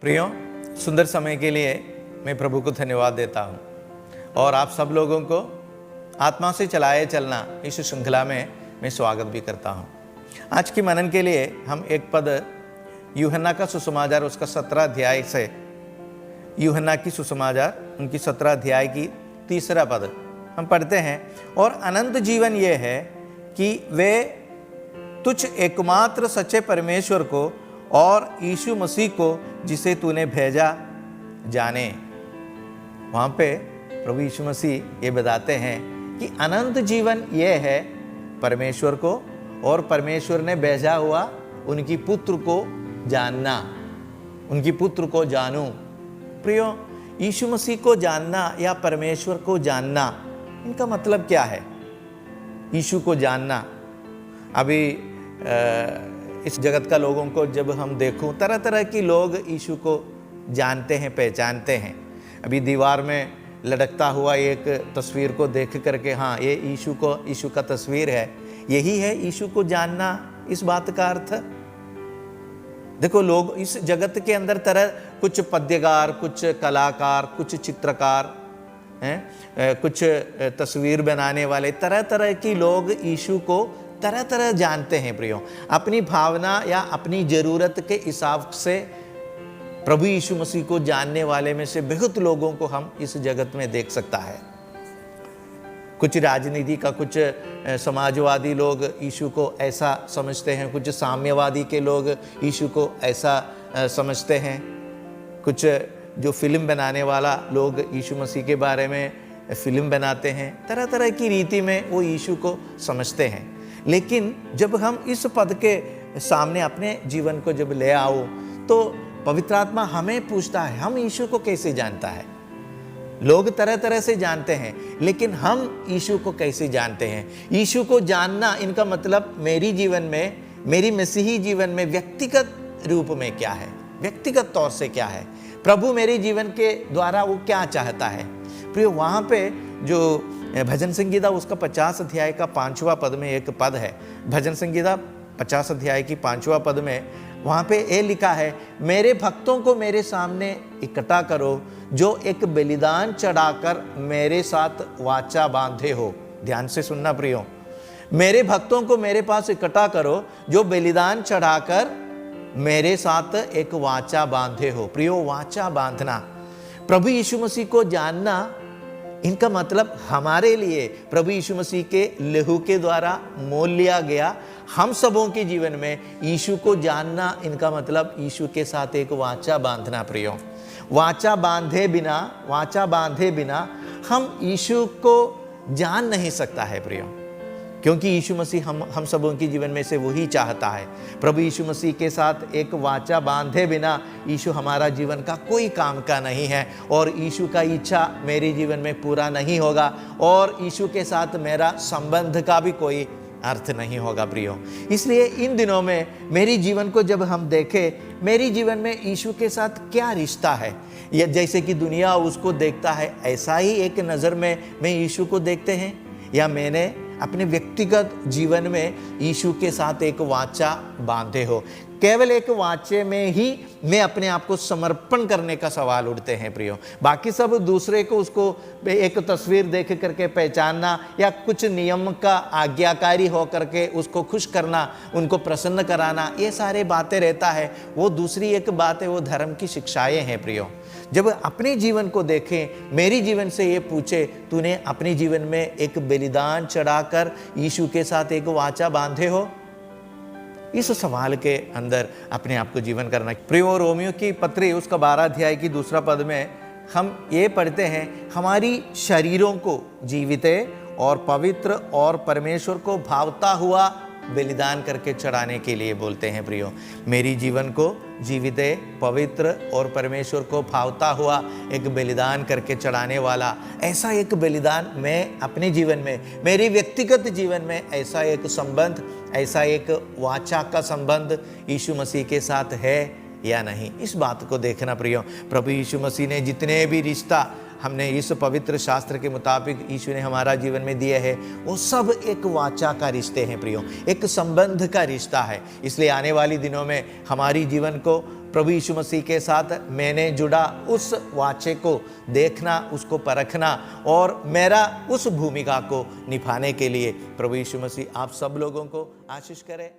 प्रियो, सुंदर समय के लिए मैं प्रभु को धन्यवाद देता हूँ और आप सब लोगों को आत्मा से चलाए चलना इस श्रृंखला में मैं स्वागत भी करता हूँ। आज की मनन के लिए हम एक पद यूहन्ना का सुसमाचार उसका 17 अध्याय से, यूहन्ना की सुसमाचार उनकी 17 अध्याय की 3 पद हम पढ़ते हैं। और अनंत जीवन ये है कि वे तुझ एकमात्र सच्चे परमेश्वर को और यीशु मसीह को जिसे तूने भेजा जाने। वहाँ पे प्रभु यीशु मसीह ये बताते हैं कि अनंत जीवन ये है परमेश्वर को और परमेश्वर ने भेजा हुआ उनकी पुत्र को जानना, उनकी पुत्र को जानूं। प्रियो, यीशु मसीह को जानना या परमेश्वर को जानना, इनका मतलब क्या है? यीशु को जानना, अभी इस जगत का लोगों को जब हम देखूं, तरह तरह के लोग यीशु को जानते हैं, पहचानते हैं। अभी दीवार में लटकता हुआ एक तस्वीर को देख करके, हाँ ये यीशु का तस्वीर है, यही है यीशु को जानना। इस बात का अर्थ देखो, लोग इस जगत के अंदर तरह कुछ पद्यकार, कुछ कलाकार, कुछ चित्रकार हैं, कुछ तस्वीर बनाने वाले, तरह तरह की लोग यीशु को तरह तरह जानते हैं। प्रियो, अपनी भावना या अपनी ज़रूरत के हिसाब से प्रभु यीशु मसीह को जानने वाले में से बहुत लोगों को हम इस जगत में देख सकता है। कुछ राजनीति का, कुछ समाजवादी लोग यीशु को ऐसा समझते हैं, कुछ साम्यवादी के लोग यीशु को ऐसा समझते हैं, कुछ जो फिल्म बनाने वाला लोग यीशु मसीह के बारे में फिल्म बनाते हैं, तरह तरह की रीति में वो यीशु को समझते हैं। लेकिन जब हम इस पद के सामने अपने जीवन को जब ले आओ तो पवित्र आत्मा हमें पूछता है, हम यीशु को कैसे जानता है? लोग तरह तरह से जानते हैं, लेकिन हम यीशु को कैसे जानते हैं? यीशु को जानना, इनका मतलब मेरी जीवन में, मेरी मसीही जीवन में व्यक्तिगत रूप में क्या है, व्यक्तिगत तौर से क्या है, प्रभु मेरे जीवन के द्वारा वो क्या चाहता है। प्रिय, वहाँ पे जो भजन संगीता उसका 50 अध्याय का 5वां पद में एक पद है, भजन संगीता 50 अध्याय की 5वां पद में वहाँ पे ये लिखा है, मेरे भक्तों को मेरे सामने इकट्ठा करो जो एक बलिदान चढ़ाकर मेरे साथ वाचा बांधे हो। ध्यान से सुनना प्रियो, मेरे भक्तों को मेरे पास इकट्ठा करो जो बलिदान चढ़ाकर मेरे साथ एक वाचा बांधे हो। प्रियो, वाचा बांधना, प्रभु यीशु मसीह को जानना, इनका मतलब हमारे लिए प्रभु यीशु मसीह के लहू के द्वारा मोल लिया गया हम सबों के जीवन में यीशु को जानना, इनका मतलब यीशु के साथ एक वाचा बांधना। प्रियो, वाचा बांधे बिना हम यीशु को जान नहीं सकता है प्रियो, क्योंकि यीशु मसीह हम सबों के जीवन में से वही चाहता है। प्रभु यीशु मसीह के साथ एक वाचा बांधे बिना यीशु हमारा जीवन का कोई काम का नहीं है और यीशु का इच्छा मेरे जीवन में पूरा नहीं होगा और यीशु के साथ मेरा संबंध का भी कोई अर्थ नहीं होगा प्रियो। इसलिए इन दिनों में मेरी जीवन को जब हम देखें, मेरी जीवन में यीशु के साथ क्या रिश्ता है, या जैसे कि दुनिया उसको देखता है ऐसा ही एक नज़र में मैं यीशु को देखते हैं, या मैंने अपने व्यक्तिगत जीवन में यीशु के साथ एक वाचा बांधे हो। केवल एक वाचे में ही मैं अपने आप को समर्पण करने का सवाल उठते हैं प्रियो। बाकी सब दूसरे को, उसको एक तस्वीर देख करके पहचानना या कुछ नियम का आज्ञाकारी हो करके उसको खुश करना, उनको प्रसन्न कराना, ये सारे बातें रहता है। वो दूसरी एक बात है, वो धर्म की शिक्षाएं हैं प्रियो। जब अपने जीवन को देखें, मेरी जीवन से ये पूछे, तूने अपने जीवन में एक बलिदान चढ़ाकर यीशु के साथ एक वाचा बांधे हो? इस सवाल के अंदर अपने आप को जीवन करना। प्रियो, रोमियो की पत्री उसका 12 अध्याय की 2 पद में हम ये पढ़ते हैं, हमारी शरीरों को जीवित और पवित्र और परमेश्वर को भावता हुआ बलिदान करके चढ़ाने के लिए बोलते हैं। प्रियो, मेरी जीवन को जीवित, पवित्र और परमेश्वर को भावता हुआ एक बलिदान करके चढ़ाने वाला, ऐसा एक बलिदान मैं अपने जीवन में, मेरी व्यक्तिगत जीवन में ऐसा एक संबंध, ऐसा एक वाचा का संबंध यीशु मसीह के साथ है या नहीं, इस बात को देखना प्रियो। प्रभु यीशु मसीह ने जितने भी रिश्ता हमने इस पवित्र शास्त्र के मुताबिक यीशु ने हमारा जीवन में दिए है, वो सब एक वाचा का रिश्ते हैं प्रियो, एक संबंध का रिश्ता है। इसलिए आने वाली दिनों में हमारी जीवन को प्रभु यीशु मसीह के साथ मैंने जुड़ा उस वाचे को देखना, उसको परखना और मेरा उस भूमिका को निभाने के लिए प्रभु यीशु मसीह आप सब लोगों को आशीष करे।